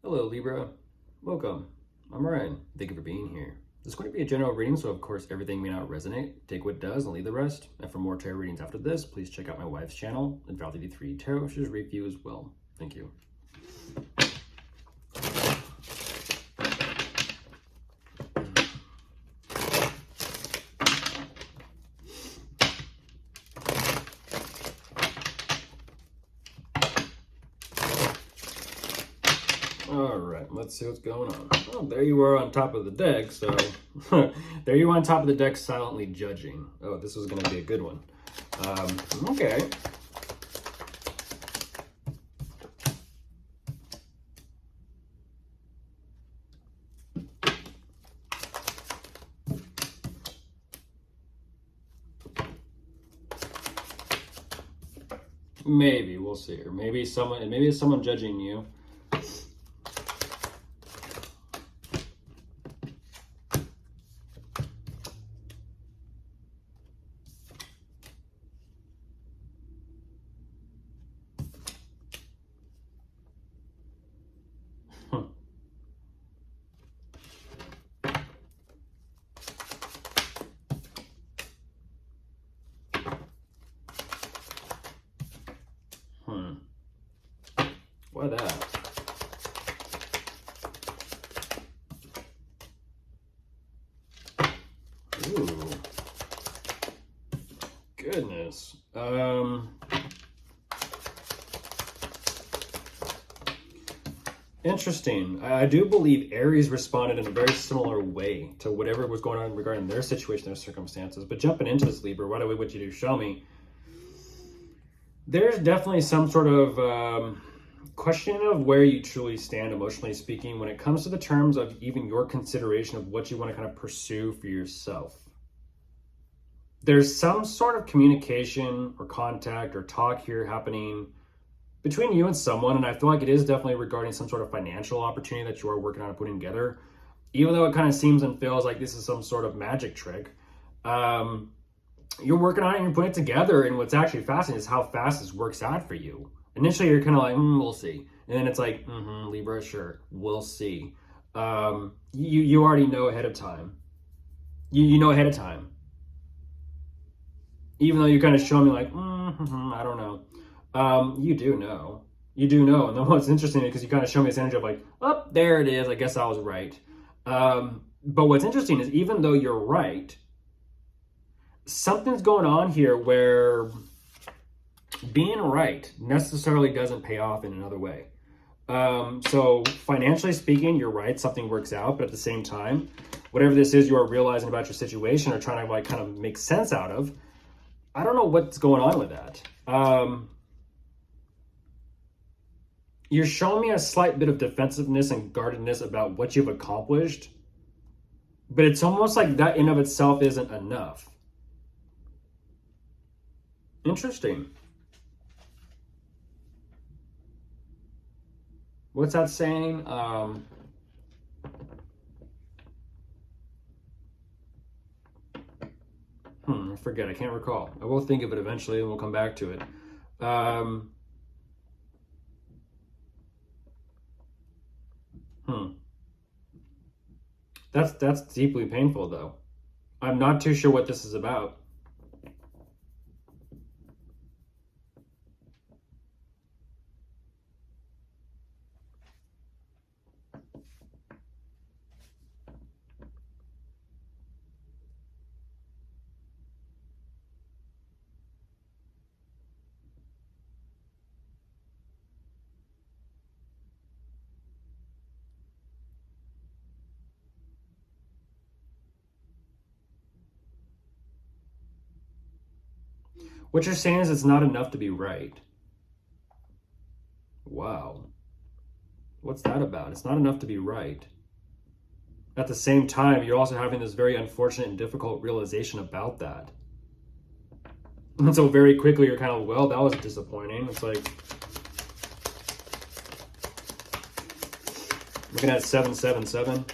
Hello Libra, welcome. I'm Ryan, thank you for being here. This is going to be a general reading, so of course everything may not resonate. Take what does and leave the rest. And for more tarot readings after this, please check out my wife's channel, Invalidity 3 Tarot. She's review as well. Thank you. All right, let's see what's going on. Oh, there you are on top of the deck. So there you are on top of the deck, silently judging. Oh, this is going to be a good one. Okay. Maybe we'll see, or maybe it's someone judging you. Why that? Ooh. Goodness. Interesting. I do believe Aries responded in a very similar way to whatever was going on regarding their situation, their circumstances. But jumping into this, Libra, right away, what you do show me, there's definitely some sort of questioning of where you truly stand emotionally speaking when it comes to the terms of even your consideration of what you want to kind of pursue for yourself. There's some sort of communication or contact or talk here happening between you and someone, and I feel like it is definitely regarding some sort of financial opportunity that you are working on and putting together, even though it kind of seems and feels like this is some sort of magic trick. You're working on it and you're putting it together, and what's actually fascinating is how fast this works out for you. Initially, you're kind of like, we'll see. And then it's like, Libra, sure, we'll see. You already know ahead of time. You know ahead of time. Even though you're kind of showing me like, I don't know. You do know. You do know. And then what's interesting is because you kind of show me this energy of like, oh, there it is. I guess I was right. But what's interesting is even though you're right, something's going on here where being right necessarily doesn't pay off in another way. So financially speaking, you're right, something works out, but at the same time, whatever this is you are realizing about your situation or trying to like kind of make sense out of, I don't know what's going on with that. You're showing me a slight bit of defensiveness and guardedness about what you've accomplished, but it's almost like that in of itself isn't enough. Interesting. What's that saying? I forget. I can't recall. I will think of it eventually, and we'll come back to it. That's deeply painful, though. I'm not too sure what this is about. What you're saying is it's not enough to be right. Wow. What's that about? It's not enough to be right. At the same time, you're also having this very unfortunate and difficult realization about that. And so very quickly, you're kind of, well, that was disappointing. It's like, looking at 777.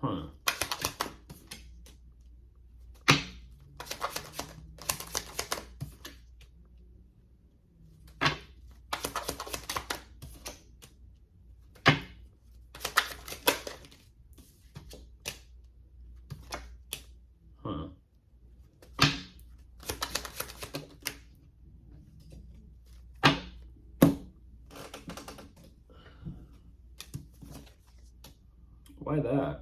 Hmm. Hmm. Why that?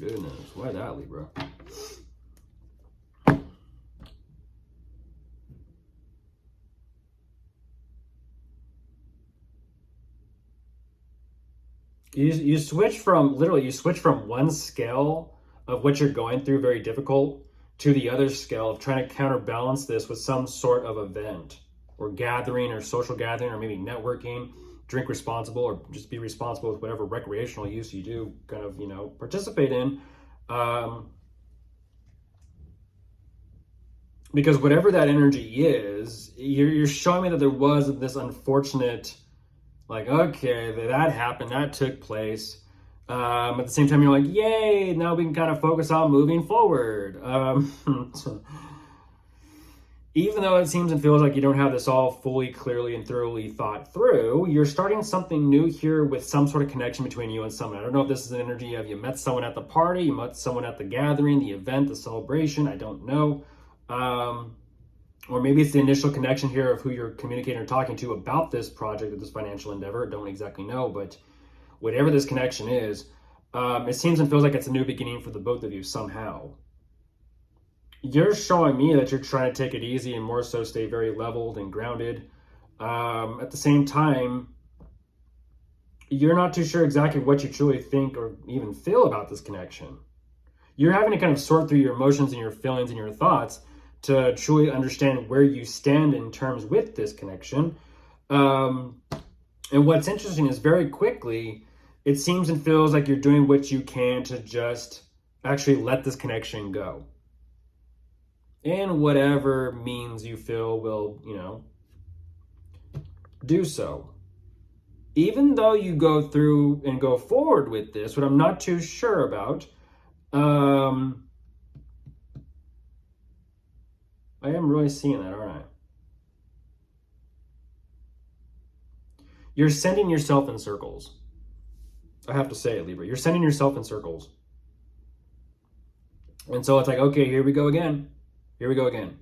Goodness, why that, Libra? You switch from, literally, you switch from one scale of what you're going through, very difficult, to the other scale of trying to counterbalance this with some sort of event or gathering or social gathering or maybe networking. Drink responsible or just be responsible with whatever recreational use you do kind of, participate in. Because whatever that energy is, you're showing me that there was this unfortunate, like, okay, that happened, that took place. At the same time, you're like, yay, now we can kind of focus on moving forward. Even though it seems and feels like you don't have this all fully, clearly, and thoroughly thought through, you're starting something new here with some sort of connection between you and someone. I don't know if this is an energy of you met someone at the party, you met someone at the gathering, the event, the celebration, I don't know. Or maybe it's the initial connection here of who you're communicating or talking to about this project or this financial endeavor. I don't exactly know, but whatever this connection is, it seems and feels like it's a new beginning for the both of you somehow. You're showing me that you're trying to take it easy and more so stay very leveled and grounded. At the same time, you're not too sure exactly what you truly think or even feel about this connection. You're having to kind of sort through your emotions and your feelings and your thoughts to truly understand where you stand in terms with this connection. And what's interesting is very quickly, it seems and feels like you're doing what you can to just actually let this connection go. In whatever means you feel will, do so. Even though you go through and go forward with this, what I'm not too sure about, I am really seeing that, aren't I? You're sending yourself in circles. I have to say it, Libra. You're sending yourself in circles. And so it's like, okay, here we go again. Here we go again.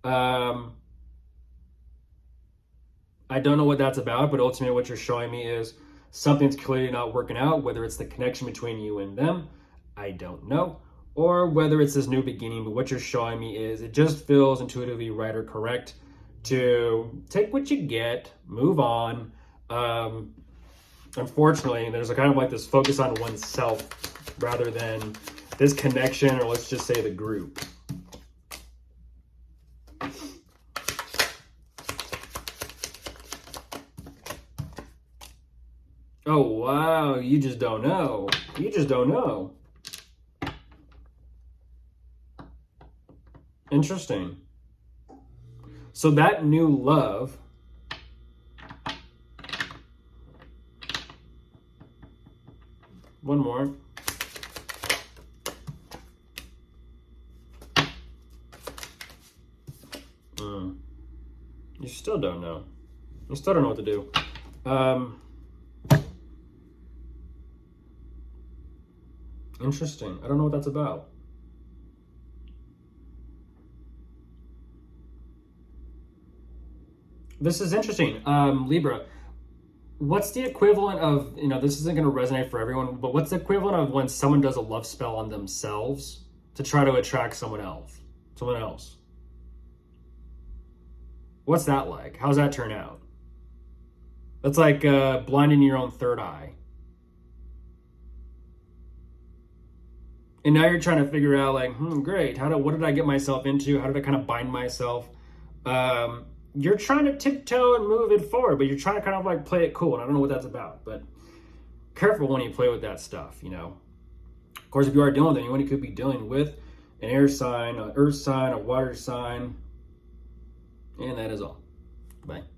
I don't know what that's about, but ultimately what you're showing me is something's clearly not working out, whether it's the connection between you and them, I don't know, or whether it's this new beginning, but what you're showing me is it just feels intuitively right or correct to take what you get, move on. Unfortunately, there's a kind of like this focus on oneself rather than this connection, or let's just say the group. Oh, wow. You just don't know. You just don't know. Interesting. So that new love, one more. You still don't know. You still don't know what to do. Interesting. I don't know what that's about. This is interesting. Libra, what's the equivalent of, this isn't going to resonate for everyone, but what's the equivalent of when someone does a love spell on themselves to try to attract someone else? What's that like? How's that turn out? That's like blinding your own third eye. And now you're trying to figure out like, great, what did I get myself into? How did I kind of bind myself? You're trying to tiptoe and move it forward, but you're trying to kind of like play it cool. And I don't know what that's about, but careful when you play with that stuff, Of course, if you are dealing with anyone, you could be dealing with an air sign, an earth sign, a water sign, and that is all. Bye.